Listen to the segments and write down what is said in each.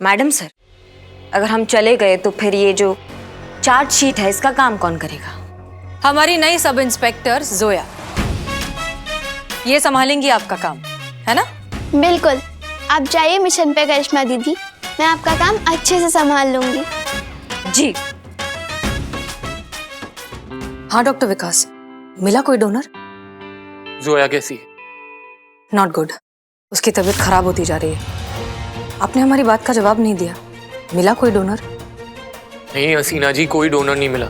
Madam sir, अगर हम चले गए तो फिर ये जो चार्जशीट है इसका काम कौन करेगा? हमारी नई सब इंस्पेक्टर जोया, ये संभालेंगी आपका काम, है ना? बिल्कुल, आप जाइए मिशन पे करिश्मा दीदी, मैं आपका काम अच्छे से संभाल लूंगी। जी। हाँ डॉक्टर विकास, मिला कोई डोनर? जोया कैसी है? नॉट गुड, उसकी तबीयत खराब होती जा रही है। आपने हमारी बात का जवाब नहीं दिया। मिला कोई डोनर? नहीं हसीना जी, कोई डोनर नहीं मिला।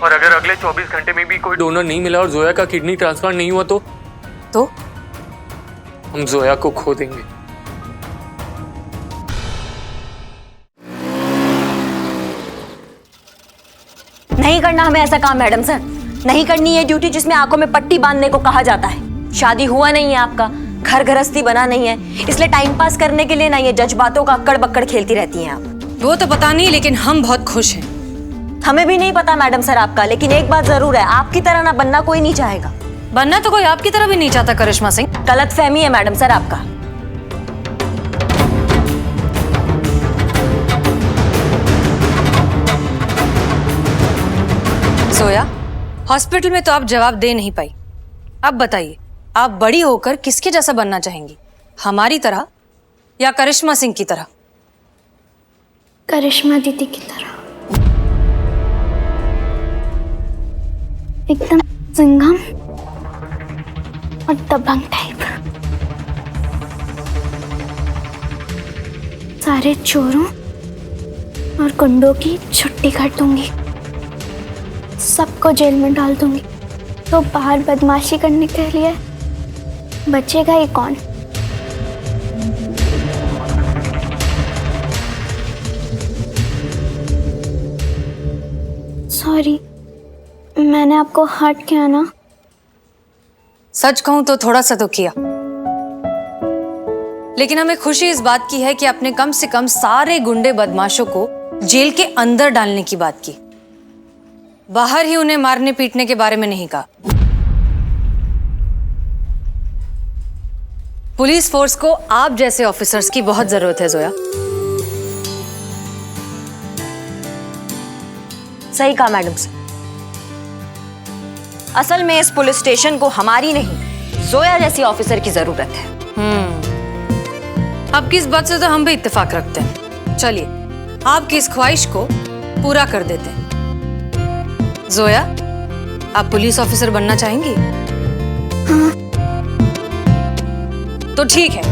और अगर अगले 24 घंटे में भी कोई डोनर नहीं मिला और जोया का किडनी ट्रांसप्लांट नहीं हुआ तो हम जोया को खो देंगे। नहीं करना हमें ऐसा काम मैडम सर, नहीं करनी है ड्यूटी जिसमें आंखों में पट्टी बांधने को कहा जाता है। शादी हुआ नहीं है आपका, घर गृहस्थी बना नहीं है, इसलिए टाइम पास करने के लिए ना ये जज्बातों का अक्कड़ बक्कड़ खेलती रहती हैं आप। वो तो पता नहीं, लेकिन हम बहुत खुश हैं। हमें भी नहीं पता मैडम सर आपका, लेकिन एक बात जरूर है, आपकी तरह ना बनना कोई नहीं चाहेगा। बनना तो कोई आपकी तरह भी नहीं चाहता करिश्मा सिंह। गलत फहमी है मैडम सर आपका। जोया, हॉस्पिटल में तो आप जवाब दे नहीं पाई। अब बताइए, आप बड़ी होकर किसके जैसा बनना चाहेंगी, हमारी तरह या करिश्मा सिंह की तरह? करिश्मा दीदी की तरह, एकदम सिंघम और दबंग टाइप। सारे चोरों और गुंडों की छुट्टी कर दूंगी, सबको जेल में डाल दूंगी, तो बाहर बदमाशी करने के लिए बचेगा ही कौन? सॉरी, मैंने आपको हर्ट किया ना? सच कहूं तो थोड़ा सा तो किया, लेकिन हमें खुशी इस बात की है कि आपने कम से कम सारे गुंडे बदमाशों को जेल के अंदर डालने की बात की, बाहर ही उन्हें मारने पीटने के बारे में नहीं कहा। पुलिस फोर्स को आप जैसे ऑफिसर्स की बहुत जरूरत है जोया। सही कहा मैडम सर, असल में इस पुलिस स्टेशन को हमारी नहीं जोया जैसी ऑफिसर की जरूरत है। आपकी इस बात से तो हम भी इत्तेफाक रखते हैं। चलिए, आपकी इस ख्वाहिश को पूरा कर देते हैं। जोया, आप पुलिस ऑफिसर बनना चाहेंगी? हाँ। तो ठीक है,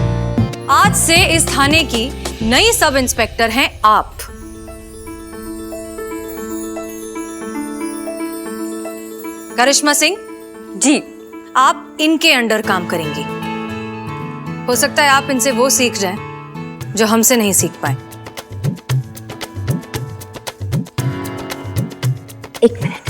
आज से इस थाने की नई सब इंस्पेक्टर हैं आप। करिश्मा सिंह जी। आप इनके अंडर काम करेंगी। हो सकता है आप इनसे वो सीख जाएं जो हमसे नहीं सीख पाए। एक मिनट।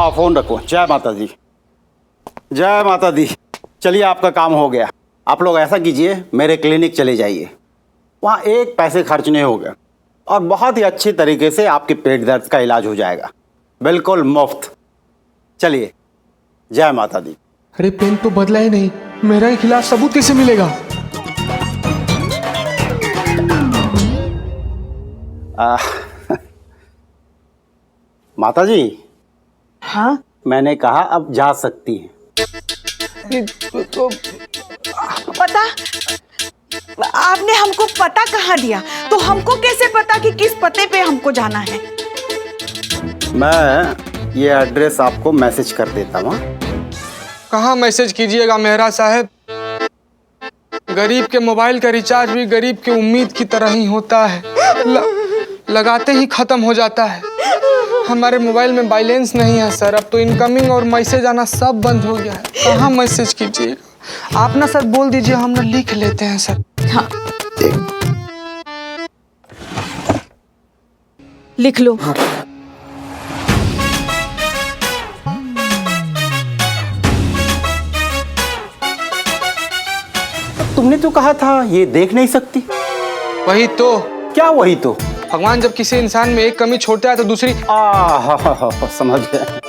हाँ फोन रखो। जय माता दी, जय माता दी। चलिए आपका काम हो गया। आप लोग ऐसा कीजिए, मेरे क्लिनिक चले जाइए, वहाँ एक पैसे खर्च नहीं होगा और बहुत ही अच्छी तरीके से आपके पेट दर्द का इलाज हो जाएगा, बिल्कुल मुफ्त। चलिए, जय माता दी। अरे पेन तो बदला ही नहीं, मेरा ही खिलाफ सबूत कैसे मिलेगा? माता जी, हाँ मैंने कहा अब जा सकती हैं। तो पता, आपने हमको पता कहाँ दिया? तो हमको कैसे पता कि किस पते पे हमको जाना है? मैं ये एड्रेस आपको मैसेज कर देता हूँ। कहाँ मैसेज कीजिएगा मेहरा साहब, गरीब के मोबाइल का रिचार्ज भी गरीब के उम्मीद की तरह ही होता है, लगाते ही खत्म हो जाता है। हमारे मोबाइल में बैलेंस नहीं है सर, अब तो इनकमिंग और मैसेज आना सब बंद हो गया है। कहाँ मैसेज कीजिएगा आप ना सर, बोल दीजिए, हम ना लिख लेते हैं सर। हाँ लिख लो। तुमने तो कहा था ये देख नहीं सकती। वही तो, क्या वही तो? भगवान जब किसी इंसान में एक कमी छोड़ता है तो दूसरी समझ गया,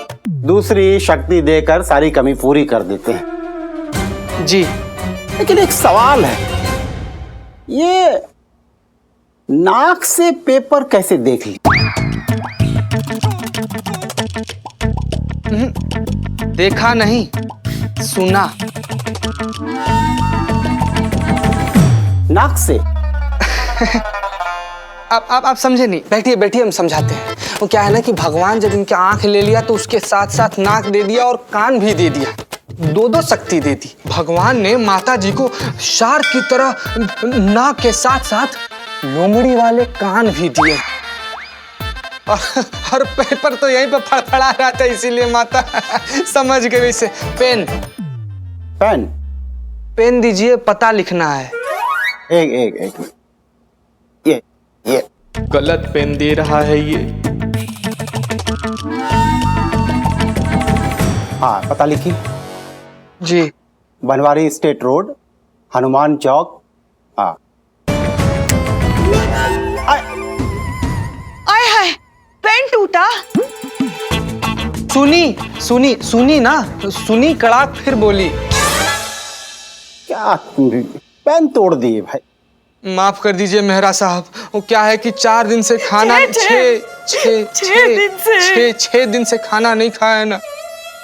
दूसरी शक्ति देकर सारी कमी पूरी कर देते हैं। जी। लेकिन एक सवाल है, ये नाक से पेपर कैसे देख ली? देखा नहीं, सुना। नाक से? आप समझे नहीं, बैठिए बैठिए, हम समझाते हैं। वो क्या है ना कि भगवान जब इनके आंख ले लिया तो उसके साथ साथ नाक दे दिया और कान भी दे दिया, दो शक्ति दे दी। भगवान ने माता जी को शार्क की तरह नाक के साथ साथ लोमड़ी वाले कान भी दिए। और पेपर तो यहीं पर फड़फड़ा रहा था, इसीलिए माता समझ गई। वैसे पेन पेन पेन दीजिए, पता लिखना है। एक ये गलत पेन दे रहा है ये। हाँ, पता लिखी। जी। बनवारी स्टेट रोड, हनुमान चौक। हाँ। आय हाय, पेन टूटा। सुनी ना, सुनी कड़ाक फिर बोली। क्या पेन तोड़ दिए भाई? माफ कर दीजिए मेहरा साहब, वो क्या है कि 4 दिन से खाना छह दिन से खाना नहीं खाया ना,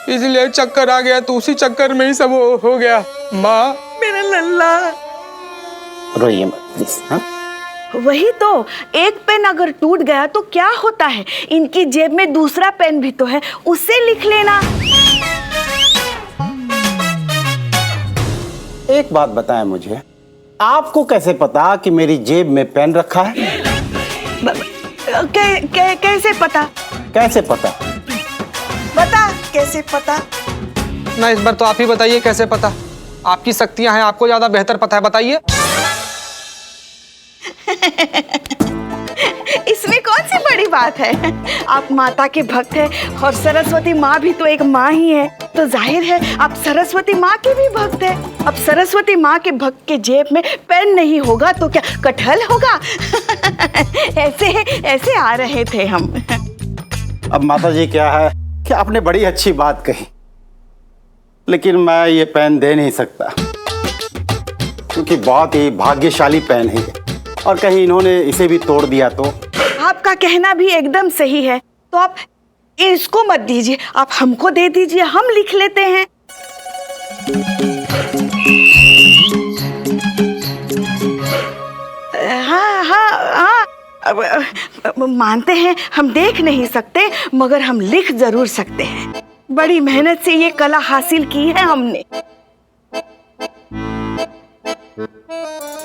इसलिए चक्कर आ गया, तो उसी चक्कर में ही सब हो गया। माँ, मेरा लल्ला। रोइए मत प्लीज। हाँ? वही तो, एक पेन अगर टूट गया तो क्या होता है? इनकी जेब में दूसरा पेन भी तो है, उससे लिख लेना। एक बात बताएं मुझे, आपको कैसे पता कि मेरी जेब में पेन रखा है? कैसे पता? कैसे पता? बता, कैसे पता? ना इस बार तो आप ही बताइए कैसे पता। आपकी शक्तियां हैं, आपको ज्यादा बेहतर पता है, बताइए। इसमें कौन सी बड़ी बात है? आप माता के भक्त हैं और सरस्वती माँ भी तो एक माँ ही है, तो जाहिर है आप सरस्वती माँ के भी भक्त हैं। अब सरस्वती माँ के भक्त के जेब में पेन नहीं होगा तो क्या कटहल होगा? ऐसे आ रहे थे हम। अब माता जी क्या है कि आपने बड़ी अच्छी बात कही, लेकिन मैं ये पेन दे नहीं सकता क्योंकि बहुत ही भाग्यशाली पेन है और कहीं इन्होंने इसे भी तोड़ दिया तो। आपका कहना भी एकदम सही है, तो आप इसको मत दीजिए, आप हमको दे दीजिए, हम लिख लेते हैं। हाँ, अब मानते हैं हम देख नहीं सकते, मगर हम लिख जरूर सकते हैं। बड़ी मेहनत से ये कला हासिल की है हमने।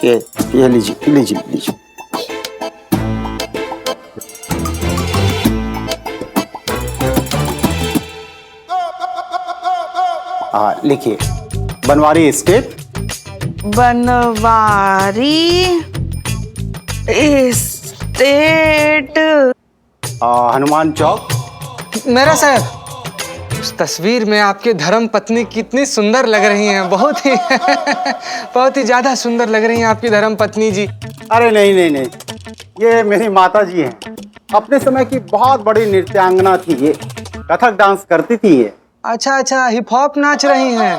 ये लीजिए। हाँ, लिखिए, बनवारी स्टेट। बनवारी स्टेट, हनुमान चौक। मेरा साहब, उस तस्वीर में आपके धर्म पत्नी कितनी सुंदर लग रही हैं, बहुत ही बहुत ही ज्यादा सुंदर लग रही हैं आपकी धर्म पत्नी जी। अरे नहीं नहीं नहीं, ये मेरी माता जी हैं। अपने समय की बहुत बड़ी नृत्यांगना थी ये, कथक डांस करती थी ये। अच्छा अच्छा, हिप हॉप नाच रही हैं।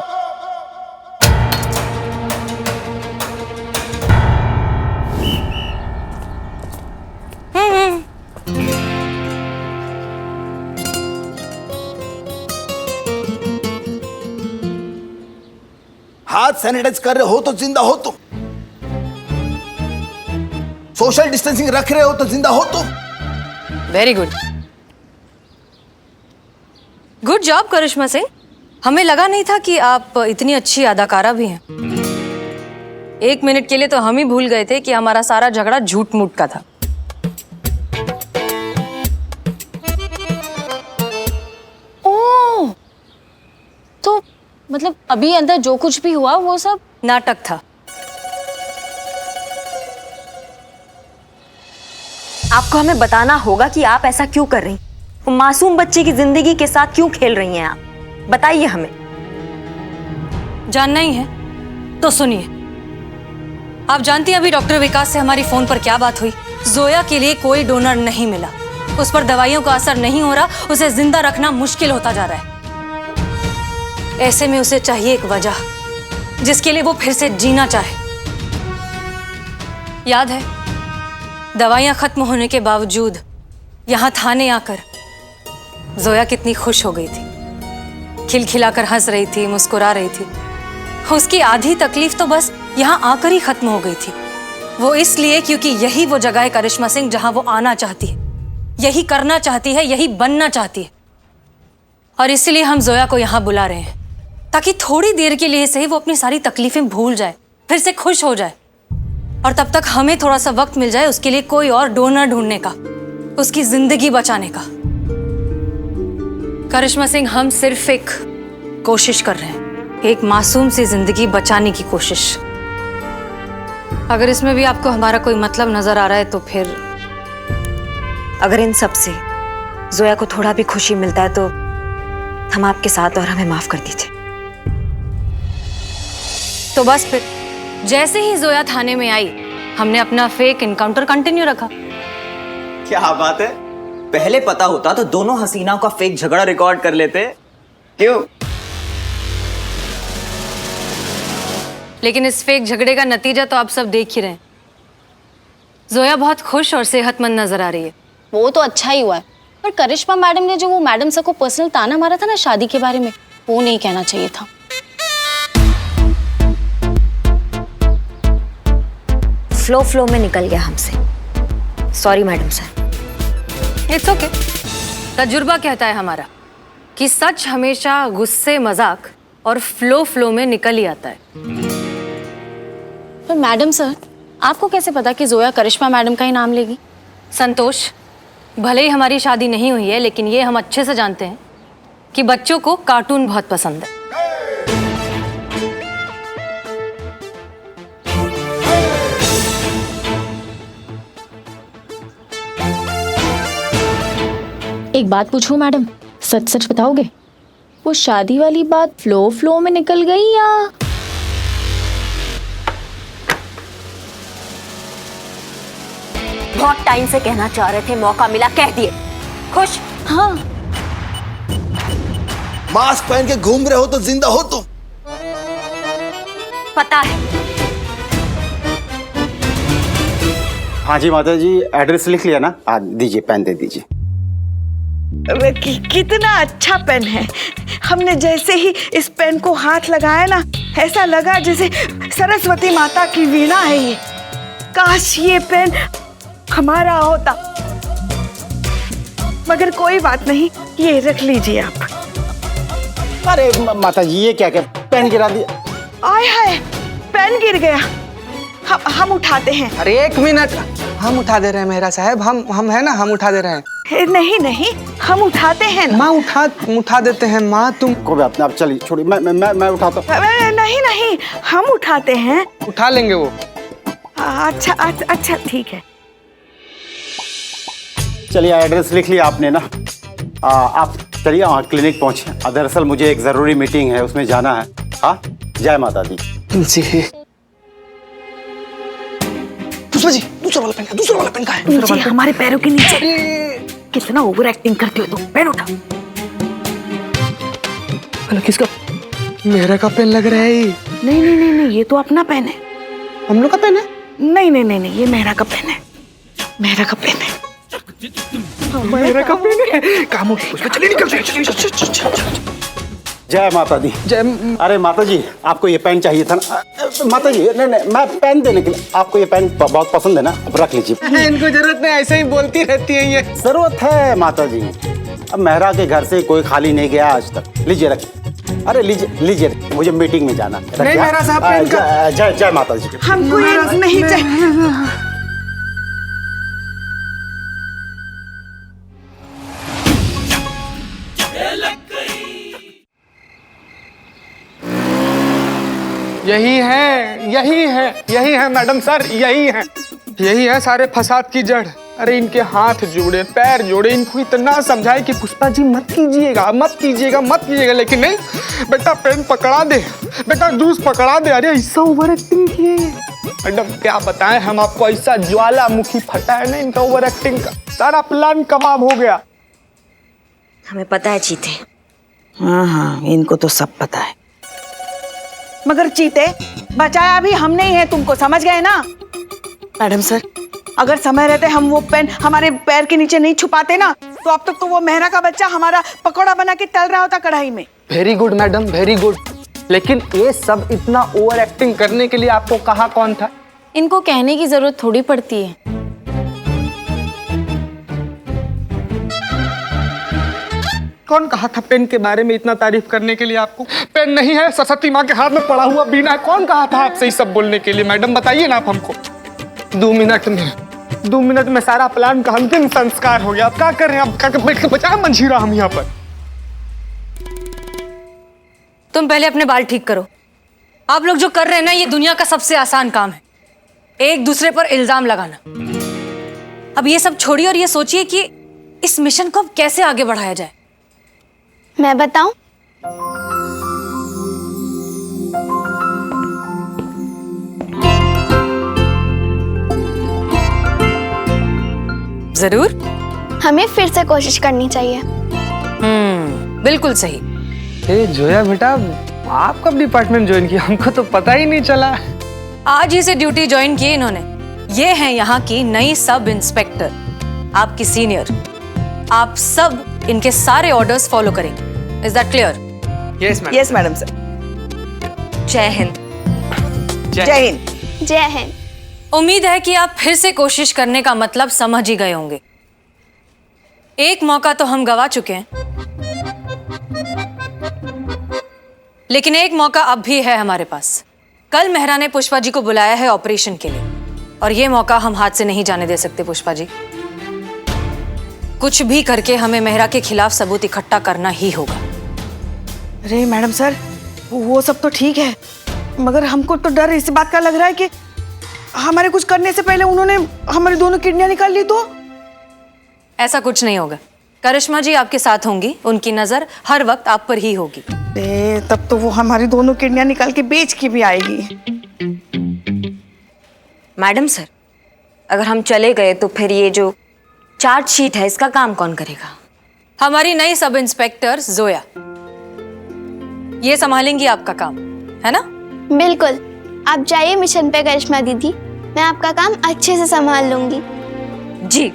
हाथ सैनिटाइज कर रहे हो तो जिंदा हो तुम, सोशल डिस्टेंसिंग रख रहे हो तो जिंदा हो तुम। वेरी गुड, गुड जॉब करिश्मा सिंह। हमें लगा नहीं था कि आप इतनी अच्छी अदाकारा भी हैं। 1 मिनट के लिए तो हम ही भूल गए थे कि हमारा सारा झगड़ा झूठ मूठ का था। ओह, तो मतलब अभी अंदर जो कुछ भी हुआ वो सब नाटक था। आपको हमें बताना होगा कि आप ऐसा क्यों कर रही हैं। वो मासूम बच्चे की जिंदगी के साथ क्यों खेल रही हैं आप, बताइए हमें। जानना ही है तो सुनिए। आप जानती हैं अभी डॉक्टर विकास से हमारी फोन पर क्या बात हुई। जोया के लिए कोई डोनर नहीं मिला, उस पर दवाइयों का असर नहीं हो रहा, उसे जिंदा रखना मुश्किल होता जा रहा है। ऐसे में उसे चाहिए एक वजह जिसके लिए वो फिर से जीना चाहे। याद है दवाइयां खत्म होने के बावजूद यहां थाने आकर जोया कितनी खुश हो गई थी, खिलखिलाकर हंस रही थी, मुस्कुरा रही थी। उसकी आधी तकलीफ तो बस यहां आकर ही खत्म हो गई थी। वो इसलिए क्योंकि यही वो जगह है करिश्मा सिंह जहां वो आना चाहती है, यही करना चाहती है, यही बनना चाहती है। और इसीलिए हम जोया को यहां बुला रहे हैं ताकि थोड़ी देर के लिए सही वो अपनी सारी तकलीफें भूल जाए, फिर से खुश हो जाए। और तब तक हमें थोड़ा सा वक्त मिल जाए उसके लिए कोई और डोनर ढूंढने का, उसकी जिंदगी बचाने का। करिश्मा सिंह, हम सिर्फ एक कोशिश कर रहे हैं, एक मासूम सी जिंदगी बचाने की कोशिश। अगर इसमें भी आपको हमारा कोई मतलब नजर आ रहा है तो फिर अगर इन सब से जोया को थोड़ा भी खुशी मिलता है तो हम आपके साथ, और हमें माफ कर दीजिए। तो बस फिर जैसे ही जोया थाने में आई हमने अपना फेक इनकाउंटर कंटिन्यू रखा। क्या बात है, पहले पता होता तो दोनों हसीनाओं का फेक झगड़ा रिकॉर्ड कर लेते। क्यों? लेकिन इस फेक झगड़े का नतीजा तो आप सब देख ही रहे हैं। जोया बहुत खुश और सेहतमंद नजर आ रही है। वो तो अच्छा ही हुआ है, पर करिश्मा मैडम ने जो वो मैडम सर को पर्सनल ताना मारा था ना शादी के बारे में, वो नहीं कहना चाहिए था। फ्लो में निकल गया हमसे, sorry madam sir. It's okay. तजुर्बा कहता है हमारा कि सच हमेशा गुस्से, मजाक और फ्लो में निकल ही आता है। पर मैडम सर, आपको कैसे पता कि जोया करिश्मा मैडम का ही नाम लेगी? संतोष, भले ही हमारी शादी नहीं हुई है लेकिन ये हम अच्छे से जानते हैं कि बच्चों को कार्टून बहुत पसंद है। एक बात पूछूं मैडम, सच सच बताओगे? वो शादी वाली बात फ्लो में निकल गई या? बहुत टाइम से कहना चाह रहे थे, मौका मिला कह दिए। खुश? हाँ। मास्क पहन के घूम रहे हो तो जिंदा हो तुम। पता है। हाँ जी माता जी, एड्रेस लिख लिया ना? दीजिए, पेन दे दीजिए। कितना अच्छा पेन है। हमने जैसे ही इस पेन को हाथ लगाया ना, ऐसा लगा जैसे सरस्वती माता की वीणा है ये। काश ये पेन हमारा होता। मगर कोई बात नहीं, ये रख लीजिए आप। अरे माता जी, ये क्या पेन गिरा दिया? आय हाय, पेन गिर गया। हम उठाते हैं। अरे 1 मिनट, हम उठा दे रहे हैं मेहरा साहब। हम है ना, हम उठा दे रहे हैं। नहीं, हम उठाते हैं ना। माँ उठा देते हैं। माँ तुम को भी अपने आप चलिए, छोड़िए, मैं उठाता हूँ। नहीं, हम उठाते हैं। उठा लेंगे वो। अच्छा ठीक है। चलिए, एड्रेस लिख लिया आपने ना? आप चलिए वहाँ क्लिनिक पहुँचे। दरअसल मुझे एक ज़रूरी मीटिंग है, उसमें जाना है। हाँ, जय माता दी। जी पुष्पा जी, दूसरा वाला पेन कहाँ है? नीचे, हमारे पैरों के नीचे। कितना ओवर एक्टिंग करते हो तुम। पेन उठा। हेलो, किसका? मेरा का पेन लग रहा है ये। नहीं, ये तो अपना पेन है। हम लोग का पेन है? नहीं, ये मेरा का पेन है। मेरा का पेन है। मेरा का पेन है। काम हो गया पुष्पा, चलिए निकल चल। जय माता दी। जय। अरे माता जी, आपको ये पेन चाहिए था ना? माता जी, नहीं, मैं पेन देने के लिए, आपको ये पेन बहुत पसंद है ना, अब रख लीजिए। इनको जरूरत नहीं, ऐसे ही बोलती रहती है ये। जरूरत है माता जी, अब मेहरा के घर से कोई खाली नहीं गया आज तक। लीजिए रखिए। अरे लीजिए, मुझे मीटिंग में जाना है। नहीं मेहरा साहब, पेन का। जय माता जी। हमको ये नहीं चाहिए। यही है मैडम सर, यही है सारे फसाद की जड़। अरे इनके हाथ जोड़े, पैर जोड़े, इनको इतना समझाए कि पुष्पा जी मत कीजिएगा, लेकिन नहीं। बेटा पेन पकड़ा दे, बेटा जूस पकड़ा दे। अरे ऐसा ओवर एक्टिंग किए मैडम, क्या बताएं हम आपको। ऐसा ज्वालामुखी फटा है ना इनका ओवर एक्टिंग का, सारा प्लान कबाब हो गया। हमें पता है चीते। हाँ, इनको तो सब पता है। मगर चीते, बचाया भी हमने ही है तुमको, समझ गए ना? मैडम सर, अगर समय रहते हम वो पेन हमारे पैर के नीचे नहीं छुपाते ना, तो अब तक तो वो मेहरा का बच्चा हमारा पकौड़ा बना के तल रहा होता कढ़ाई में। Very good madam, very good. लेकिन ये सब इतना ओवर एक्टिंग करने के लिए आपको कहा कौन था? इनको कहने की जरूरत थोड़ी पड़ती है। कौन कहा था पेन के बारे में इतना तारीफ करने के लिए आपको? पेन नहीं है, सरस्वती माँ के हाथ में पड़ा हुआ बीना है। कौन कहा था आपसे ये सब बोलने के लिए? मैडम बताइए ना आप हमको। 2 मिनट में सारा प्लान का अंतिम संस्कार हो गया। अब क्या कर रहे हैं? अब बैठ के बचाए मंजीरा हम यहाँ पर। तुम पहले अपने बाल ठीक करो। आप लोग जो कर रहे हैं ना, ये दुनिया का सबसे आसान काम है, एक दूसरे पर इल्जाम लगाना। अब ये सब छोड़िए और ये सोचिए कि इस मिशन को अब कैसे आगे बढ़ाया जाए। मैं बताऊं? जरूर। हमें फिर से कोशिश करनी चाहिए। बिल्कुल सही। जोया बेटा, आप कब डिपार्टमेंट ज्वाइन किया? हमको तो पता ही नहीं चला। आज ही से ड्यूटी ज्वाइन की इन्होंने। ये है यहाँ की नई सब इंस्पेक्टर, आपकी सीनियर। आप सब इनके सारे ऑर्डर्स फॉलो करेंगे। Is that clear? Yes madam sir. जय हिंद। जय हिंद। जय हिंद। उम्मीद है कि आप फिर से कोशिश करने का मतलब समझ ही गए होंगे। एक मौका तो हम गवा चुके हैं, लेकिन एक मौका अब भी है हमारे पास। कल मेहरा ने पुष्पा जी को बुलाया है ऑपरेशन के लिए, और ये मौका हम हाथ से नहीं जाने दे सकते। पुष्पा जी, कुछ भी करके हमें मेहरा के खिलाफ सबूत इकट्ठा करना ही होगा। अरे मैडम सर, वो सब तो ठीक है, मगर हमको तो डर इस बात का लग रहा है कि हमारे कुछ करने से पहले उन्होंने हमारी दोनों किडनियां निकाल ली तो। ऐसा कुछ नहीं होगा। करिश्मा जी आपके साथ होंगी, उनकी नजर हर वक्त आप पर ही होगी। तब तो वो हमारी दोनों किडनियां निकाल के बेच के भी आएगी। मैडम सर, अगर हम चले गए तो फिर ये जो चार्जशीट है इसका काम कौन करेगा? हमारी नई सब इंस्पेक्टर जोया, ये संभालेंगी आपका काम, है ना? बिल्कुल। आप जाइए मिशन पे करिश्मा दीदी, मैं आपका काम अच्छे से संभाल लूंगी। जी।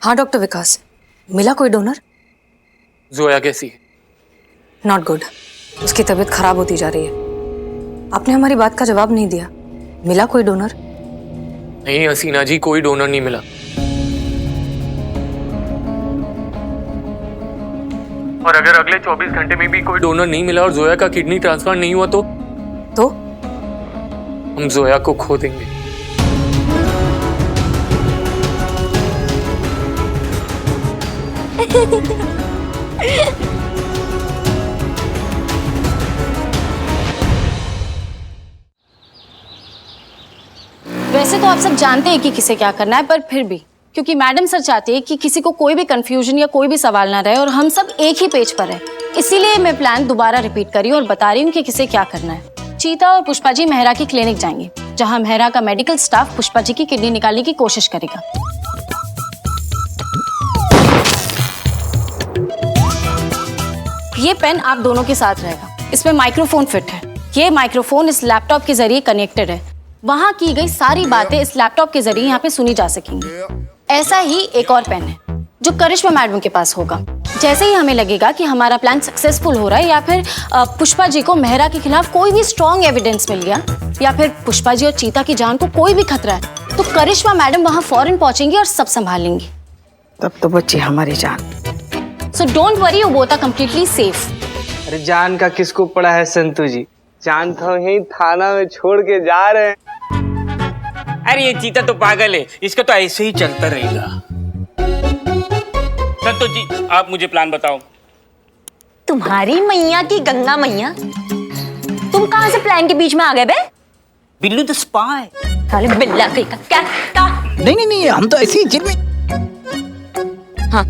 हाँ डॉक्टर विकास, मिला कोई डोनर? जोया कैसी है? Not good. उसकी तबीयत खराब होती जा रही है। आपने हमारी बात का जवाब नहीं दिया। मिला कोई डोनर? नहीं हसीना जी, कोई डोनर नहीं मिला। और अगर अगले 24 घंटे में भी कोई डोनर नहीं मिला और जोया का किडनी ट्रांसप्लांट नहीं हुआ तो हम जोया को खो देंगे। वैसे तो आप सब जानते हैं कि किसे क्या करना है, पर फिर भी क्योंकि मैडम सर चाहती है कि किसी को कोई भी कंफ्यूजन या कोई भी सवाल ना रहे और हम सब एक ही पेज पर हैं, इसीलिए मैं प्लान दोबारा रिपीट कर रही हूँ और बता रही हूँ कि किसे क्या करना है। चीता और पुष्पा जी मेहरा की क्लिनिक जाएंगे, जहाँ मेहरा का मेडिकल स्टाफ पुष्पा जी की किडनी निकालने की कोशिश करेगा। ये पेन आप दोनों के साथ रहेगा, इसमें माइक्रोफोन फिट है। ये माइक्रोफोन इस लैपटॉप के जरिए कनेक्टेड है, वहाँ की गई सारी बातें इस लैपटॉप के जरिए यहाँ पे सुनी जा सकेंगी। ऐसा ही एक और पेन है जो करिश्मा मैडम के पास होगा। जैसे ही हमें लगेगा कि हमारा प्लान सक्सेसफुल हो रहा है या फिर पुष्पा जी को मेहरा के खिलाफ कोई भी स्ट्रॉन्ग एविडेंस मिल गया या फिर पुष्पा जी और चीता की जान को कोई भी खतरा है, तो करिश्मा मैडम वहाँ फौरन पहुंचेंगी और सब संभाल लेंगी। तब तो बच्ची हमारी जान। So don't worry, you both are completely safe. अरे जान का किसको पड़ा है संतू जी, जान तो यही थाना में छोड़ के जा रहे हैं। अरे ये चीता तो पागल है, इसका तो ऐसे ही चलता रहेगा। संतोष जी आप मुझे प्लान बताओ। तुम्हारी मैया की गंगा मैया, तुम कहां से प्लान के बीच में आ गए बे? Billu the spy. अरे बिल्ला कहीं का क्या? नहीं हम तो ऐसे ही जेल में। हाँ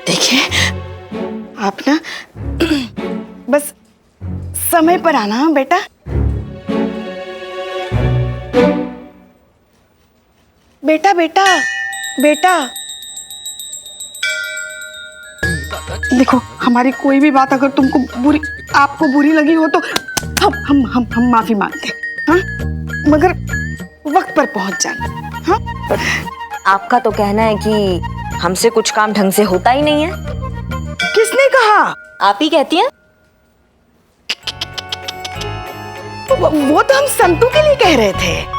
देखिए आप ना बस समय पर आना हाँ बेटा। बेटा बेटा बेटा देखो, हमारी कोई भी बात अगर आपको बुरी लगी हो तो हम माफी मांगते हैं, हाँ? मगर वक्त पर पहुंच जाना, हाँ? आपका तो कहना है कि हमसे कुछ काम ढंग से होता ही नहीं है। किसने कहा? आप ही कहती हैं। वो तो हम संतू के लिए कह रहे थे।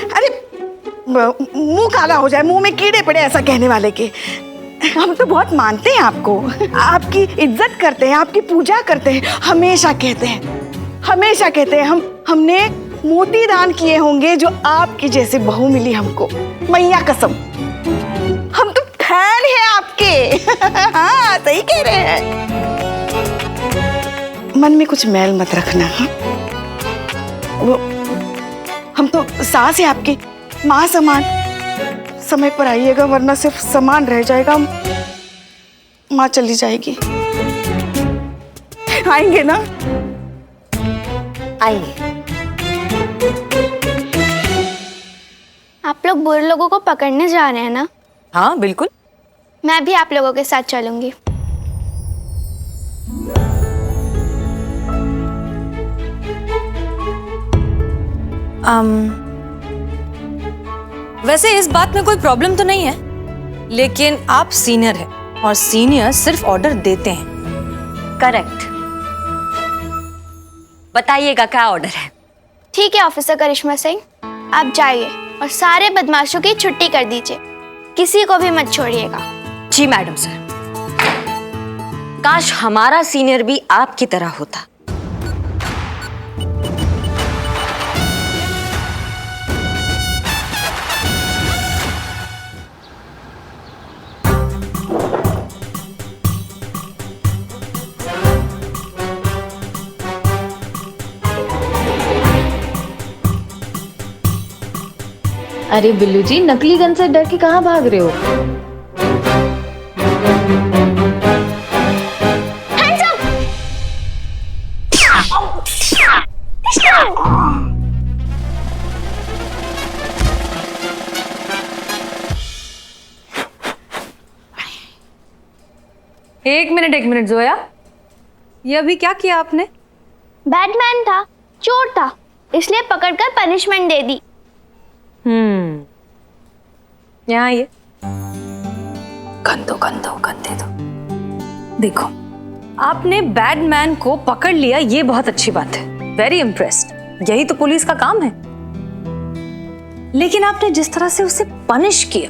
अरे मुंह काला हो जाए, मुंह में कीड़े पड़े ऐसा कहने वाले के। हम तो बहुत मानते हैं आपको, आपकी इज्जत करते हैं, आपकी पूजा करते हैं, हमेशा कहते हैं हमने मोती दान किए होंगे जो आपकी जैसी बहू मिली हमको, मैया कसम। हम तो फैन हैं आपके। हाँ सही कह रहे हैं। मन में कुछ मैल मत रखना, हाँ? वो हम तो सास है आपकी, माँ समान। समय पर आइएगा वरना सिर्फ सामान रह जाएगा, माँ चली जाएगी। आएंगे ना? आइए। आप लोग बुरे लोगों को पकड़ने जा रहे हैं ना? हाँ बिल्कुल। मैं भी आप लोगों के साथ चलूंगी। वैसे इस बात में कोई प्रॉब्लम तो नहीं है, लेकिन आप सीनियर हैं और सीनियर सिर्फ ऑर्डर देते हैं। करेक्ट। बताइएगा क्या ऑर्डर है? ठीक है ऑफिसर करिश्मा सिंह, आप जाइए और सारे बदमाशों की छुट्टी कर दीजिए, किसी को भी मत छोड़िएगा। जी मैडम सर। काश हमारा सीनियर भी आपकी तरह होता। अरे बिल्लू जी, नकली गन से डर के कहाँ भाग रहे हो? एक मिनट जोया, ये अभी क्या किया आपने? बैटमैन था, चोर था, इसलिए पकड़कर पनिशमेंट दे दी। यहाँ ये गन दे दो। देखो, आपने बैडमैन को पकड़ लिया, ये बहुत अच्छी बात है। वेरी इम्प्रेस्ड, यही तो पुलिस का काम है। लेकिन आपने जिस तरह से उसे पनिश किया,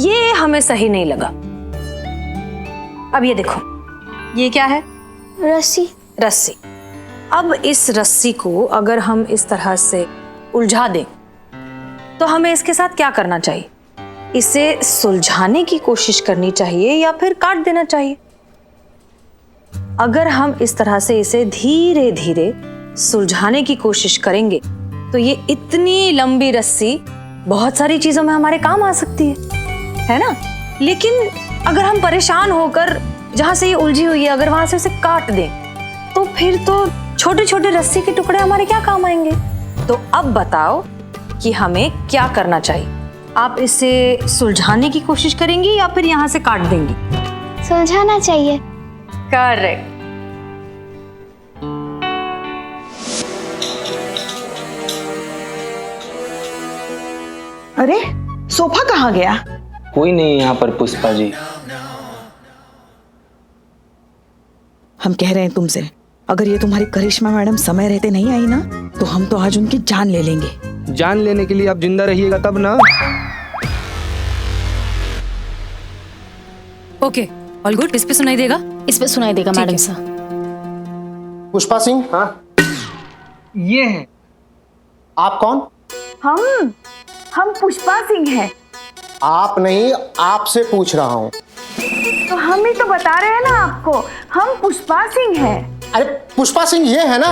ये हमें सही नहीं लगा। अब ये देखो, ये क्या है? रस्सी। अब इस रस्सी को अगर हम इस तरह से उलझा दें तो हमें इसके साथ क्या करना चाहिए? इसे सुलझाने की कोशिश करनी चाहिए या फिर काट देना चाहिए? अगर हम इस तरह से इसे धीरे धीरे सुलझाने की कोशिश करेंगे तो ये इतनी लंबी रस्सी बहुत सारी चीजों में हमारे काम आ सकती है ना? लेकिन अगर हम परेशान होकर जहां से ये उलझी हुई है अगर वहां से उसे काट दें तो फिर तो छोटे छोटे रस्सी के टुकड़े हमारे क्या काम आएंगे? तो अब बताओ कि हमें क्या करना चाहिए? आप इसे सुलझाने की कोशिश करेंगी या फिर यहाँ से काट देंगी? सुलझाना चाहिए। करेक्ट। अरे सोफा कहाँ गया? कोई नहीं यहाँ पर पुष्पा जी। हम कह रहे हैं तुमसे, अगर ये तुम्हारी करिश्मा मैडम समय रहते नहीं आई ना तो हम तो आज उनकी जान ले लेंगे। जान लेने के लिए आप जिंदा रहिएगा तब ना। Okay, all good. इस पे सुनाई देगा? इस पे सुनाई देगा मैडम साहब। पुष्पा सिंह, हाँ ये है। आप कौन? हम पुष्पा सिंह हैं। आप नहीं, आपसे पूछ रहा हूँ। तो हम ही तो बता रहे हैं ना आपको, हम पुष्पा सिंह हैं। अरे पुष्पा सिंह ये है ना?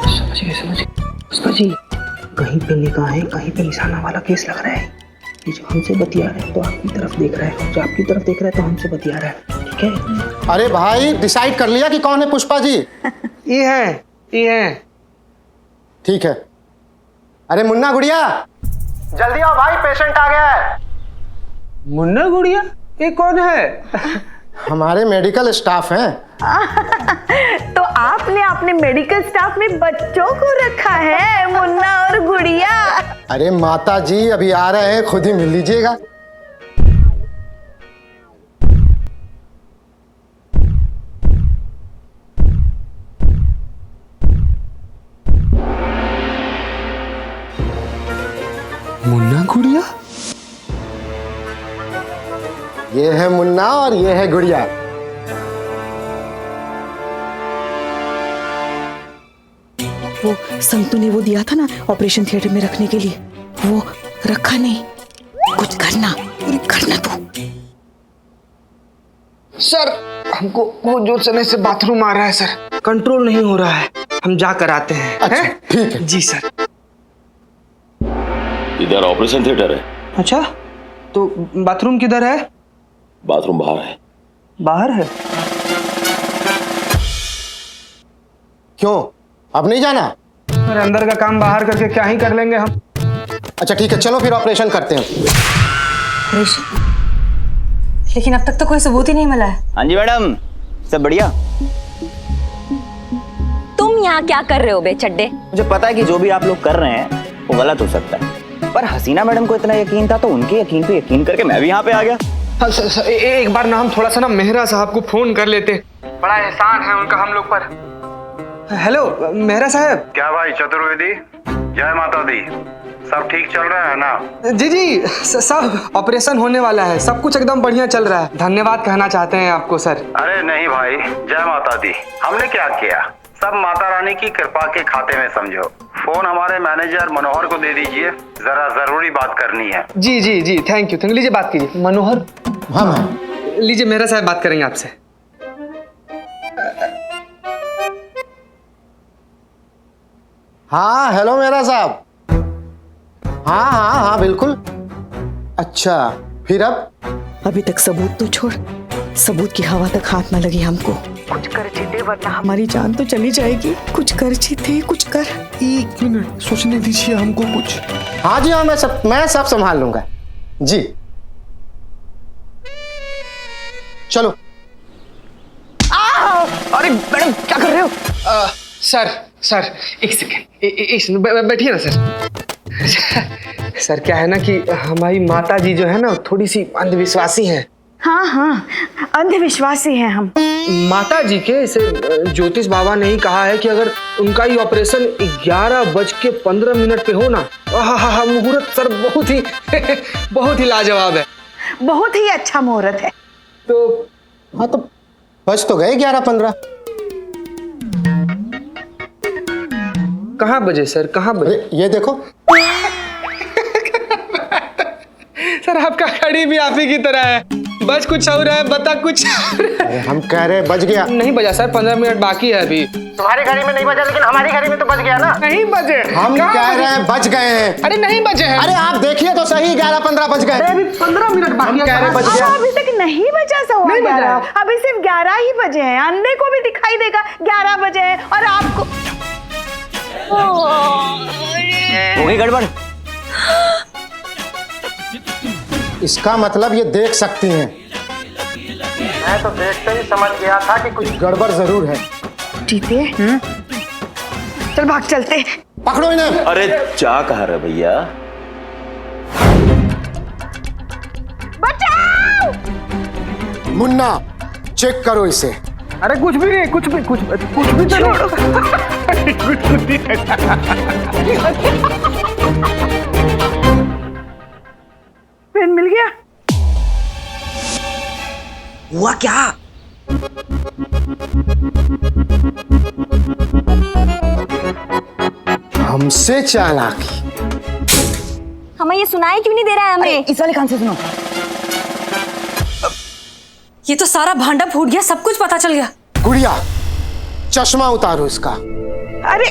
समझिए पुष्पा जी, कहीं पे निगाह है, कहीं पे निशाना वाला केस लग रहा है। ये जो हमसे बतिया रहा है तो आपकी तरफ देख रहा है, जो आपकी तरफ देख रहा है तो हमसे बतिया रहा है। ठीक है? अरे भाई, डिसाइड कर लिया कि कौन है पुष्पा जी? ये है। ठीक है। अरे मुन्ना गुड़िया, जल्दी आओ भाई, पेशेंट आ गया है। मुन्ना गुड़िया? ये कौन है? हमारे मेडिकल स्टाफ हैं। तो आपने अपने मेडिकल स्टाफ में बच्चों को रखा है, मुन्ना और गुड़िया। अरे माता जी अभी आ रहे हैं, खुद ही मिल लीजिएगा। मुन्ना गुड़िया? ये है मुन्ना और ये है गुड़िया। वो संतू ने वो दिया था ना ऑपरेशन थिएटर में रखने के लिए, वो रखा नहीं। कुछ करना तू। सर हमको बहुत जोर से बाथरूम आ रहा है सर, कंट्रोल नहीं हो रहा है, हम जा कर आते हैं। अच्छा ठीक है। जी सर। इधर ऑपरेशन थिएटर है। अच्छा, तो बाथरूम किधर है? बाथरूम बाहर है। बाहर है? क्यों, अब नहीं जाना? सर अंदर का काम बाहर करके क्या ही कर लेंगे हम। अच्छा ठीक है, चलो फिर ऑपरेशन करते हैं। लेकिन अब तक तो कोई सबूत ही नहीं मिला है। हाँ जी मैडम, सब बढ़िया। तुम यहाँ क्या कर रहे हो बे चड्डे? मुझे पता है कि जो भी आप लोग कर रहे हैं वो गलत हो सकता है, पर हसीना मैडम को इतना यकीन था तो उनके यकीन पे यकीन करके मैं भी यहाँ पे आ गया। हाँ, एक बार ना हम थोड़ा सा ना मेहरा साहब को फोन कर लेते, बड़ा एहसान है उनका हम लोग पर। हेलो मेहरा साहब। क्या भाई चतुर्वेदी, जय माता दी, सब ठीक चल रहा है ना? जी सब ऑपरेशन होने वाला है, सब कुछ एकदम बढ़िया चल रहा है। धन्यवाद कहना चाहते हैं आपको सर। अरे नहीं भाई, जय माता दी। हमने क्या किया, सब माता रानी की कृपा के खाते में समझो। फोन हमारे मैनेजर मनोहर को दे दीजिए, जरा जरूरी बात करनी है। जी जी जी, थैंक यू। लीजिए बात कीजिए मनोहर। हाँ लीजिए मेहरा साहब बात करेंगे आपसे। हाँ हेलो मेरा साहब। हाँ बिल्कुल। अच्छा फिर अब? अभी तक सबूत तो छोड़, सबूत की हवा तक हाथ ना लगी हमको। कुछ कर जीते वरना हमारी जान तो चली जाएगी। कुछ कर जीते, कुछ कर। 1 मिनट सोचने दीजिए हमको कुछ। हाँ जी हाँ, मैं सब संभाल लूंगा जी। चलो। अरे मैडम क्या कर रहे हो? सर एक सेकेंड बैठिए ना सर। सर क्या है ना कि हमारी माता जी जो है ना थोड़ी सी अंधविश्वासी हैं। हाँ अंधविश्वासी हैं हम। माता जी के इसे ज्योतिष बाबा ने ही कहा है कि अगर उनका ही ऑपरेशन 11:15 पे हो ना, मुहूर्त सर बहुत ही लाजवाब है। बहुत ही अच्छा मुहूर्त है। तो हाँ तो बज तो गए 11:15। कहाँ बजे सर, कहाँ बजे? ये देखो। सर आपका घड़ी भी आप ही की तरह है, बज कुछ और है, बता कुछ। अरे हम कह रहे बज गया। नहीं बजा सर, 15 मिनट बाकी है अभी। तुम्हारी घड़ी में नहीं बजा, लेकिन हमारी घड़ी में तो बज गया ना। नहीं बजे, हम कह रहे हैं बज गए हैं। अरे नहीं बजे हैं। अरे आप देखिए तो सही, 11:15 बज गए। अभी 15 मिनट बाकी है। कह रहे बज गया। अभी तक नहीं बजा सो 11, अभी सिर्फ 11 ही बजे हैं। अंधे को भी दिखाई देगा 11 बजे हैं और आपको हो गई गड़बड़। इसका मतलब ये देख सकती हैं। मैं तो देखते ही समझ गया था कि कुछ गड़बड़ जरूर है। जीते चल भाग चलते। पकड़ो इन्हें। अरे क्या कह रहे भैया? बचाओ! मुन्ना चेक करो इसे। अरे कुछ भी नहीं, कुछ भी तो छोड़ो। कुछ भी पेन मिल गया? हुआ क्या? हमसे चालाकी। हमें ये सुनाई क्यों नहीं दे रहा है हमें? इस वाले कान से सुनो। ये तो सारा भांडा फूट गया, सब कुछ पता चल गया। गुड़िया चश्मा उतारो इसका। अरे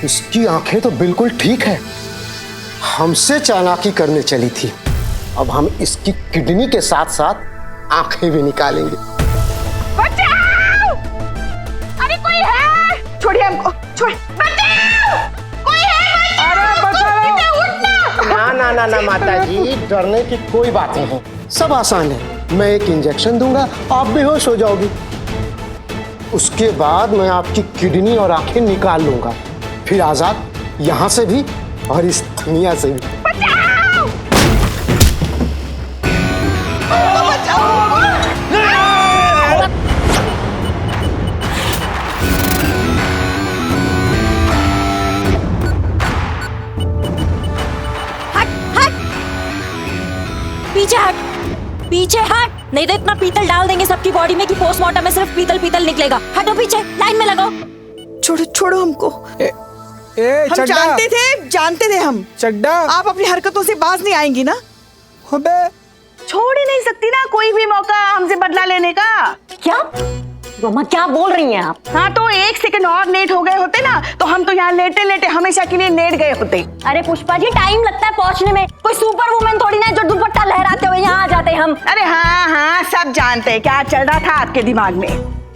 इसकी आंखें तो बिल्कुल ठीक है, हमसे चालाकी करने चली थी। अब हम इसकी किडनी के साथ साथ आंखें भी निकालेंगे। बचाओ! अरे कोई है? छोड़िए हमको, छोड़। बचाओ! कोई है? अरे बचाओ! ना ना ना ना माता जी, डरने की कोई बात नहीं, सब आसान है। मैं एक इंजेक्शन दूंगा, आप बेहोश हो जाओगी। उसके बाद मैं आपकी किडनी और आंखें निकाल लूंगा, फिर आजाद यहां से भी और इस दुनिया से भी। बचाओ! पीछे हट, पीछे हट, नहीं तो इतना पीतल डाल देंगे सबकी बॉडी में कि पोस्टमार्टम में सिर्फ पीतल पीतल निकलेगा। हटो पीछे, लाइन में लगाओ। छोड़ो छोड़ो हमको। हम जानते थे हम। चड्डा, आप अपनी हरकतों से बाज नहीं आएंगी ना। अबे छोड़ ही नहीं सकती ना कोई भी मौका हमसे बदला लेने का। क्या मम्मा क्या बोल रही हैं आप? हाँ तो 1 सेकंड और लेट हो गए होते ना तो हम तो यहाँ लेटे लेटे हमेशा के लिए लेट गए होते। अरे पुष्पा जी, टाइम लगता है पहुंचने में, कोई सुपर वुमन थोड़ी ना जो दुपट्टा लहराते हुए यहाँ आ जाते हम। अरे हाँ हाँ सब जानते हैं क्या चल रहा था आपके दिमाग में।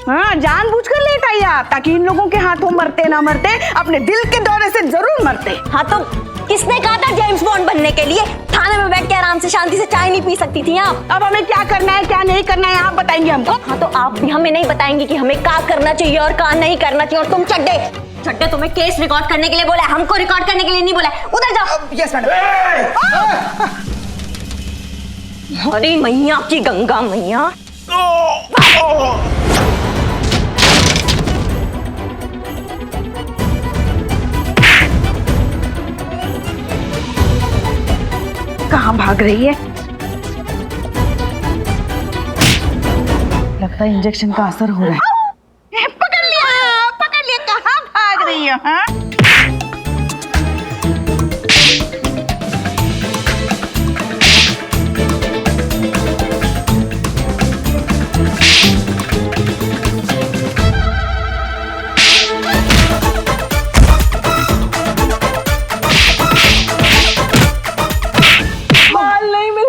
हाँ जानबूझकर लेट आई आप, ताकि इन लोगों के हाथों मरते ना मरते अपने दिल के दौरे से जरूर मरते। हाँ तो किसने कहा था जेम्स बॉन्ड बनने के लिए? थाने में बैठ के आराम से शांति से चाय नहीं पी सकती थी आप? अब हमें क्या करना है क्या नहीं करना है आप बताएंगे हमको। हाँ तो आप भी हमें नहीं बताएंगे कि हमें क्या करना चाहिए और क्या नहीं करना चाहिए। और तुम चड्डे तुम्हें केस रिकॉर्ड करने के लिए बोला, हमको रिकॉर्ड करने के लिए नहीं बोला। उधर जाओ। Yes madam. अरे मैया की गंगा मैया। कहाँ भाग रही है? लगता है इंजेक्शन का असर हो रहा है। पकड़ लिया, कहाँ भाग रही है? हाँ?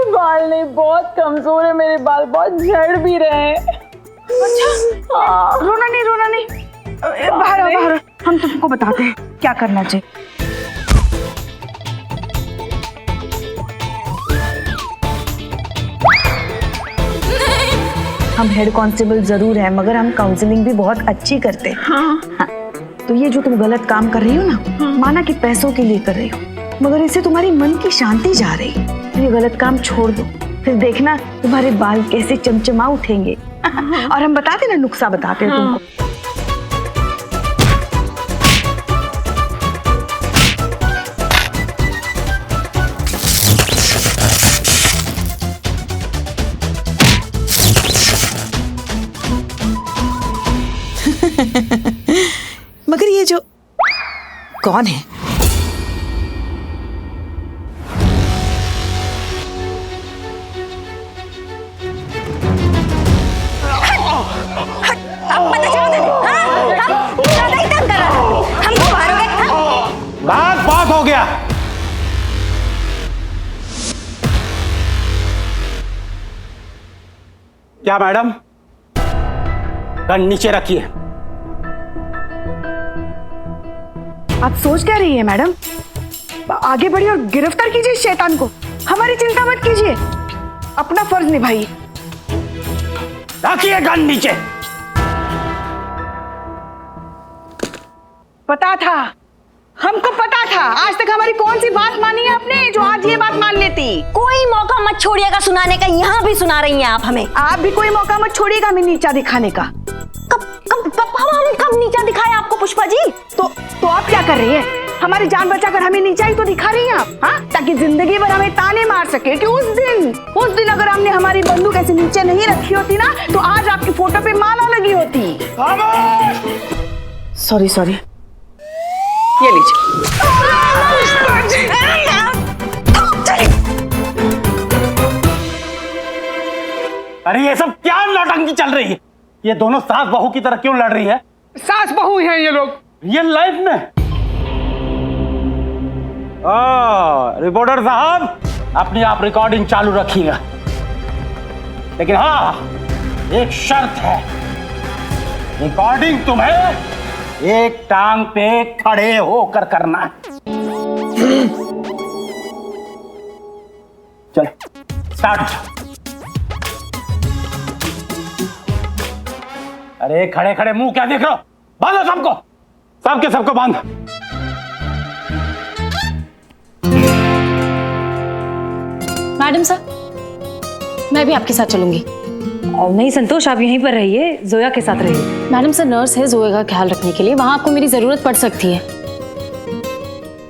बाल नहीं, बहुत कमजोर है मेरे बाल, बहुत झड़ भी रहे हैं। अच्छा रोना नहीं, बाहर आओ, हम तुमको बताते हैं क्या करना चाहिए। हम हेड कांस्टेबल जरूर हैं मगर हम काउंसलिंग भी बहुत अच्छी करते हैं। हाँ। तो ये जो तुम गलत काम कर रही हो ना, माना कि पैसों के लिए कर रही हो, मगर इससे तुम्हारी मन की शांति जा रही है। तो ये गलत काम छोड़ दो, फिर देखना तुम्हारे बाल कैसे चमचमा उठेंगे। और हम बताते ना, नुस्खा बताते हैं तुमको। मगर ये जो कौन है? बात हो गया। क्या मैडम, गन नीचे रखिए। आप सोच क्या रही है मैडम? आगे बढ़िए और गिरफ्तार कीजिए इस शैतान को। हमारी चिंता मत कीजिए, अपना फर्ज निभाइए। रखिए गन नीचे। पता था, हमको पता था। आज तक हमारी कौन सी बात मानी है आपने जो आज ये बात मान लेती? कोई मौका मत छोड़िएगा सुनाने का, यहाँ भी सुना रही हैं आप हमें। आप भी कोई मौका मत छोड़िएगा हमें नीचा दिखाने का। हम कब नीचा दिखाए आपको पुष्पा जी? तो आप क्या कर रही हैं? हमारी जान बचाकर हमें नीचा ही तो दिखा रही हैं आप, हाँ? ताकि जिंदगी भर हमें ताने मार सके कि उस दिन अगर हमने हमारी बंदूक ऐसे नीचे नहीं रखी होती ना, तो आज आपकी फोटो पे माला लगी होती। सॉरी, ये लीजिए। अरे ये सब क्या नौटंकी चल रही है? ये दोनों सास बहू की तरह क्यों लड़ रही है? सास बहू हैं ये लोग रियल लाइफ में। रिपोर्टर साहब, अपनी आप रिकॉर्डिंग चालू रखिएगा, लेकिन हाँ एक शर्त है, रिकॉर्डिंग तुम्हें एक टांग पे खड़े होकर करना है। चलो स्टार्ट। अरे खड़े खड़े मुंह क्या देख रहे हो? बांधो सबको बांध। मैडम सर, मैं भी आपके साथ चलूंगी। नहीं संतोष, आप यहीं पर रहिए, जोया के साथ रहिए। मैडम सर नर्स है जोया का ख्याल रखने के लिए, वहां आपको मेरी जरूरत पड़ सकती है।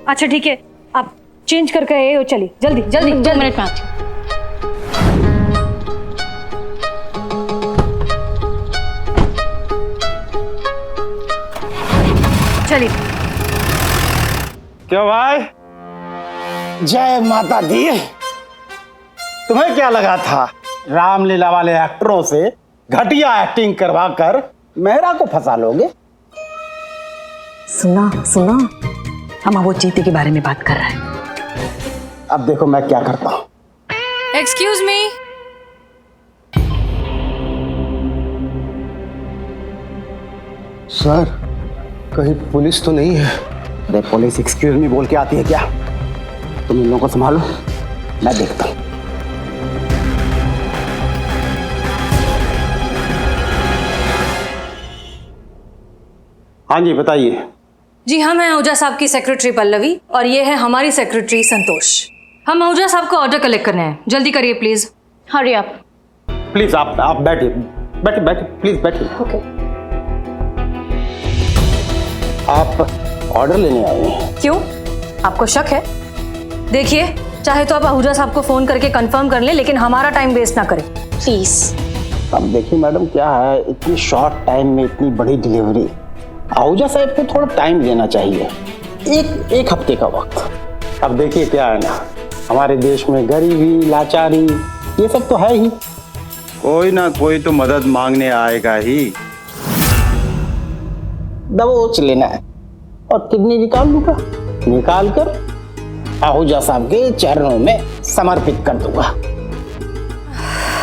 अच्छा ठीक है, आप चेंज करके आए हो, चलिए जल्दी 2 मिनट में आती हूँ। चलिए। क्यों भाई? जय माता दी। तुम्हें क्या लगा था रामलीला वाले एक्टरों से घटिया एक्टिंग करवा कर मेहरा को फंसा लोगे? सुना, हम वो चीते के बारे में बात कर रहे हैं। अब देखो मैं क्या करता हूँ। Excuse me. सर, कहीं पुलिस तो नहीं है? अरे पुलिस एक्सक्यूज मी बोल के आती है क्या? तुम इन लोगों को संभालो, मैं देखता हूँ। हाँ जी बताइए। जी हाँ, मैं आहूजा साहब की सेक्रेटरी पल्लवी और ये है हमारी सेक्रेटरी संतोष। हम आहूजा साहब को ऑर्डर कलेक्ट करने हैं, जल्दी करिए प्लीज। हरी आप। प्लीज आप बैठिए, प्लीज बैठिए। ओके। आप ऑर्डर लेने आए हैं? क्यों, आपको शक है? देखिए, चाहे तो आप आहूजा साहब को फोन करके कंफर्म कर लें, लेकिन हमारा टाइम वेस्ट ना करें प्लीज। अब देखिए मैडम, क्या है इतनी शॉर्ट टाइम में इतनी बड़ी डिलीवरी, आहूजा साहब को थोड़ा टाइम देना चाहिए, एक हफ्ते का वक्त। अब देखिए क्या है ना, हमारे देश में गरीबी, लाचारी ये सब तो है ही, कोई ना कोई तो मदद मांगने आएगा ही। दबोच लेना है और किडनी निकाल लूंगा, निकाल कर आहूजा साहब के चरणों में समर्पित कर दूंगा।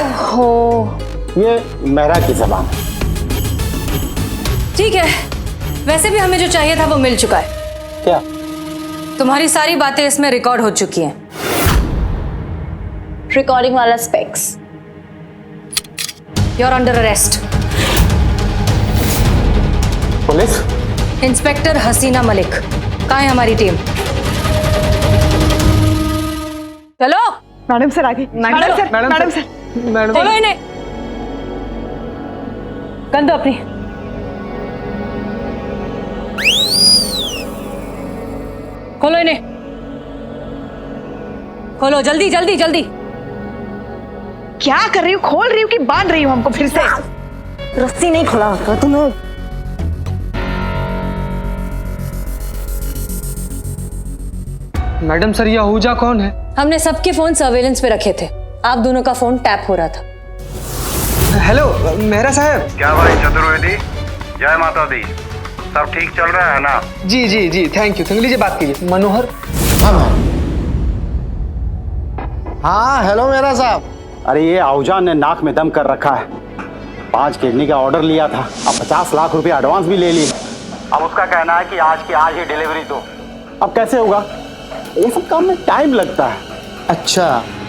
ओहो, ये मेहरा की ज़बान। ठीक है, वैसे भी हमें जो चाहिए था वो मिल चुका है। क्या? तुम्हारी सारी बातें इसमें रिकॉर्ड हो चुकी हैं। रिकॉर्डिंग वाला specs. You are under arrest. Police? Inspector Haseena Malik, कहाँ है हमारी टीम? चलो। मैडम सर आगे। Madam sir. चलो इन्हें। गन दो अपनी। खोलो इन्हें, खोलो जल्दी जल्दी जल्दी। क्या कर रही हो? खोल रही हो कि बांध रही हो हमको फिर से? रस्सी नहीं खुला तुम्हें। मैडम सर, ये आहूजा कौन है? हमने सबके फोन सर्वेलेंस पे रखे थे, आप दोनों का फोन टैप हो रहा था। हेलो मेहरा साहब। क्या भाई चतुर्वेदी, जय माता दी, सब ठीक चल रहा है ना? जी जी जी, थैंक यू। लीजिए बात कीजिए। मनोहर। हाँ हेलो मेरा साहब। अरे ये आहूजा ने नाक में दम कर रखा है। 5 किडनी का ऑर्डर लिया था, अब 50 लाख रुपए एडवांस भी ले लिए। अब उसका कहना है कि आज की आज ही डिलीवरी दो। अब कैसे होगा? ये सब काम में टाइम लगता है। अच्छा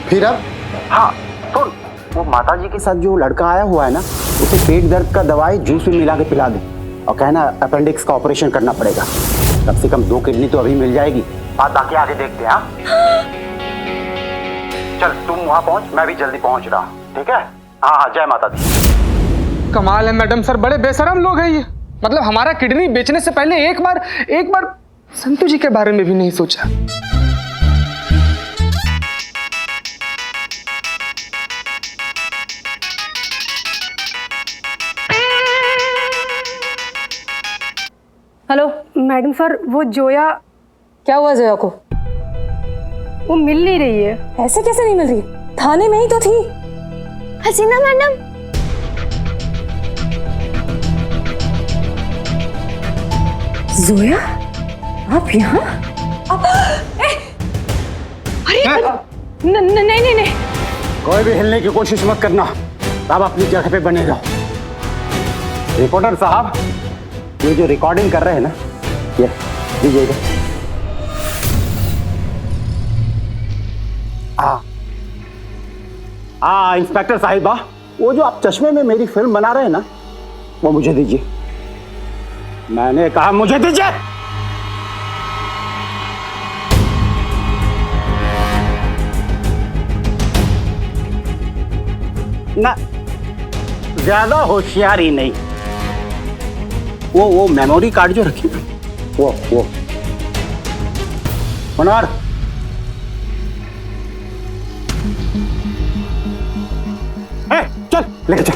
फिर अब? हाँ सुन, वो माता जी के साथ जो लड़का आया हुआ है ना, उसे पेट दर्द का दवाई जूस में मिला के पिला दे और कहना अपेंडिक्स का ऑपरेशन करना पड़ेगा। कम से कम 2 किडनी तो अभी मिल जाएगी। बात बाकी आगे देखते हैं। हाँ चल तुम वहां पहुंच, मैं भी जल्दी पहुंच रहा हूँ, ठीक है? हाँ हाँ, जय माता दी। कमाल है मैडम सर, बड़े बेशरम लोग हैं ये। मतलब हमारा किडनी बेचने से पहले एक बार संतू जी के बारे में भी नहीं सोचा। हेलो मैडम सर, वो जोया। क्या हुआ जोया को? वो मिल नहीं रही है। ऐसे कैसे नहीं मिल रही? थाने में ही तो थी। हसीना मैडम, जोया आप यहाँ? अरे नहीं। कोई भी हिलने की कोशिश मत करना, आप अपनी जगह पे बने रहो। रिपोर्टर साहब, ये जो रिकॉर्डिंग कर रहे हैं ना, ये लीजिएगा। इंस्पेक्टर साहिबा, वो जो आप चश्मे में मेरी फिल्म बना रहे हैं ना, वो मुझे दीजिए। मैंने कहा मुझे दीजिए। ना ज्यादा होशियारी नहीं। वो मेमोरी कार्ड जो रखी ना, वो मनोहर, चल लेके चल।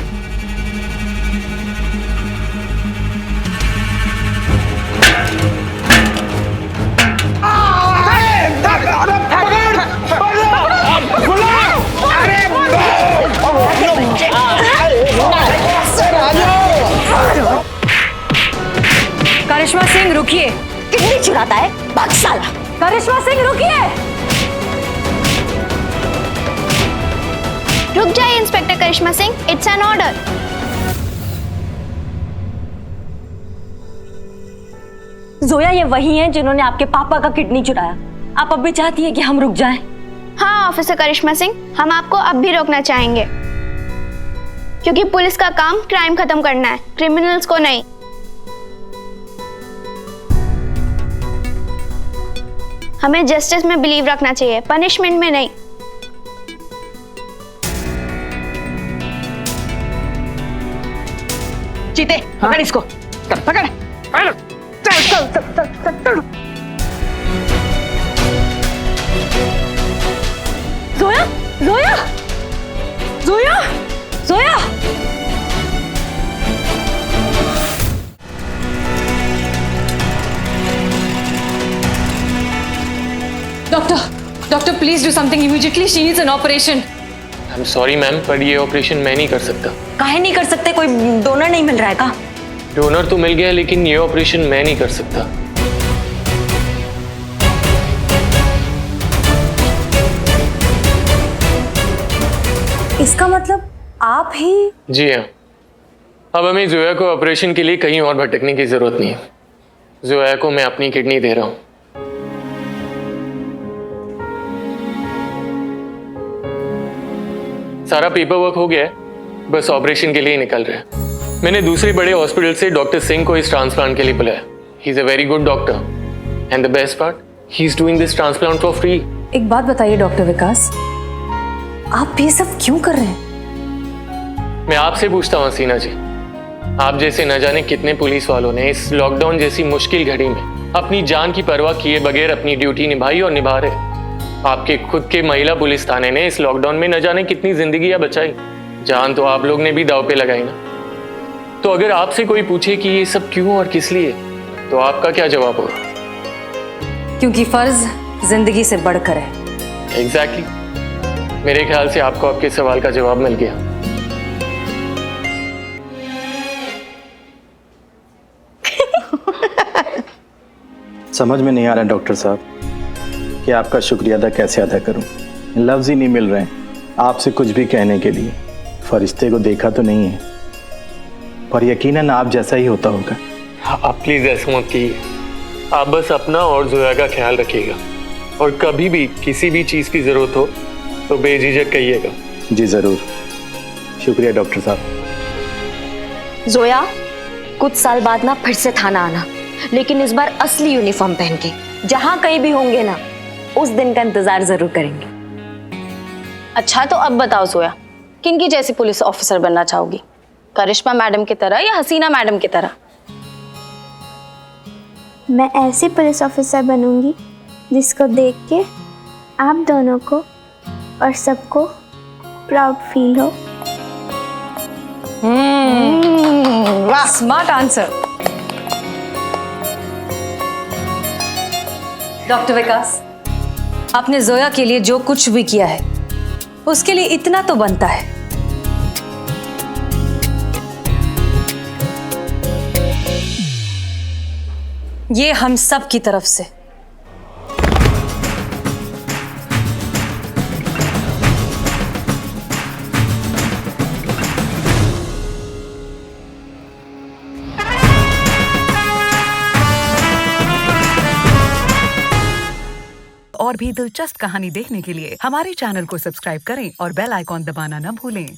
करिश्मा सिंह रुकिए। किडनी चुराता है भाग साला। करिश्मा सिंह रुकिए। रुक जाइए inspector Karishma Singh, it's an order. Zoya ये वही है जिन्होंने आपके पापा का किडनी चुराया। आप अब भी चाहती है कि हम रुक जाएं? हाँ ऑफिसर करिश्मा सिंह, हम आपको अब भी रोकना चाहेंगे, क्योंकि पुलिस का काम क्राइम खत्म करना है, क्रिमिनल्स को नहीं। हमें जस्टिस में बिलीव रखना चाहिए, पनिशमेंट में नहीं। चीते, पकड़ इसको, पकड़। चल। Zoya, Zoya, Zoya, Zoya. Doctor please do something immediately, she needs an operation. I am sorry ma'am, पर ये ऑपरेशन मैं नहीं कर सकता। काहे नहीं कर सकते? कोई डोनर नहीं मिल रहा है का? डोनर तो मिल गया, लेकिन ये ऑपरेशन मैं नहीं कर सकता। इसका मतलब आप ही? जी हाँ, अब हमें जोया को ऑपरेशन के लिए कहीं और भटकने की जरूरत नहीं है। जोया को मैं अपनी किडनी दे रहा हूं। सारा पेपर वर्क हो गया है, बस ऑपरेशन के लिए निकल रहे हैं। मैंने दूसरे बड़े हॉस्पिटल से डॉक्टर सिंह को इस ट्रांसप्लांट के लिए बुलाया। He is a very good doctor and the best part, he is doing this transplant for free. एक बात बताइए डॉक्टर विकास, आप ये सब क्यों कर रहे हैं? मैं आपसे पूछता हूँ हसीना जी, आप जैसे न जाने कितने पुलिस वालों ने इस लॉकडाउन जैसी मुश्किल घड़ी में अपनी जान की परवाह किए बगैर अपनी ड्यूटी निभाई और निभा रहे। आपके खुद के महिला पुलिस थाने ने इस लॉकडाउन में न जाने कितनी जिंदगियां बचाई। जान तो आप लोग ने भी दांव पे लगाई ना। तो अगर आपसे कोई पूछे कि ये सब क्यों और किस लिए, तो आपका क्या जवाब होगा? क्योंकि फर्ज जिंदगी से बढ़कर है। एग्जैक्टली मेरे ख्याल से आपको आपके सवाल का जवाब मिल गया। समझ में नहीं आ रहा डॉक्टर साहब कि आपका शुक्रिया अदा कैसे अदा करूं। लफ्ज ही नहीं मिल रहे हैं आपसे कुछ भी कहने के लिए। फरिश्ते को देखा तो नहीं है, पर यकीनन आप जैसा ही होता होगा। आप प्लीज ऐसा मत कीजिए। आप बस अपना और जोया का ख्याल रखिएगा, और कभी भी किसी भी चीज की जरूरत हो तो बेझिझक कहिएगा। जी जरूर, शुक्रिया डॉक्टर साहब। जोया, कुछ साल बाद ना फिर से थाना आना, लेकिन इस बार असली यूनिफॉर्म पहन के। जहां कहीं भी होंगे ना, उस दिन का इंतजार जरूर करेंगे। अच्छा, तो अब बताओ जोया, किनकी जैसी पुलिस ऑफिसर बनना चाहोगी? करिश्मा मैडम की तरह या हसीना मैडम की तरह? मैं ऐसी पुलिस ऑफिसर बनूंगी जिसको देख के आप दोनों को और सबको प्राउड फील हो। वाह, स्मार्ट आंसर। डॉक्टर विकास, आपने जोया के लिए जो कुछ भी किया है उसके लिए इतना तो बनता है। ये हम सब की तरफ से। और भी दिलचस्प कहानी देखने के लिए हमारे चैनल को सब्सक्राइब करें और बेल आइकॉन दबाना न भूलें।